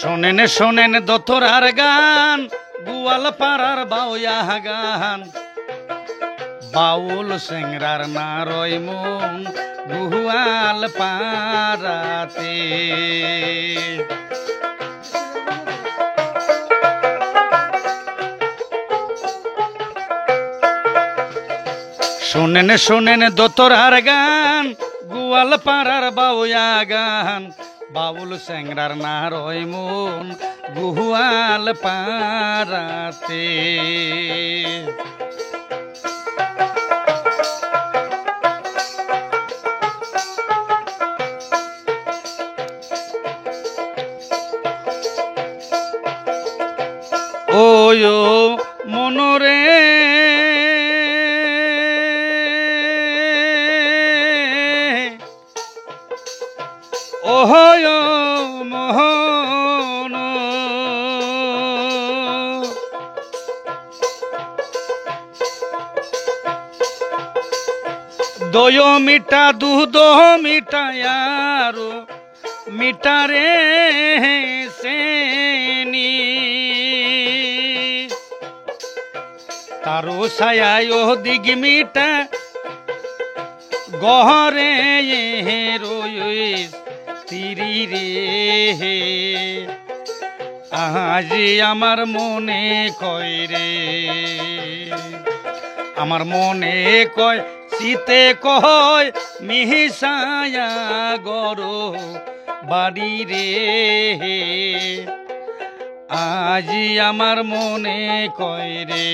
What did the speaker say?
শোনেন শোনেন দোতরার গান গুয়াল পাড়ার বাউয়া গান বাউল সেংরার নারয় মন গুয়াল পাড়াতে শোনেন শোনেন দোতরার গান গুয়াল পাড়ার বাউয়া গান বাউল সেংরার নারয় মন গুয়াল পাড়াতে ওয় মনরে ওহয় মোহন দয় মিঠা দুধ মিঠায়ারো মিঠারে সেনি তারো ছায়ায় দিগ মিঠা গহরে রইস তিরি রে আজি আমার মনে কয় রে আমার মনে কয় শীতে কয় মিহিসায়া গরো বাড়ি রে আজি আমার মনে কয় রে।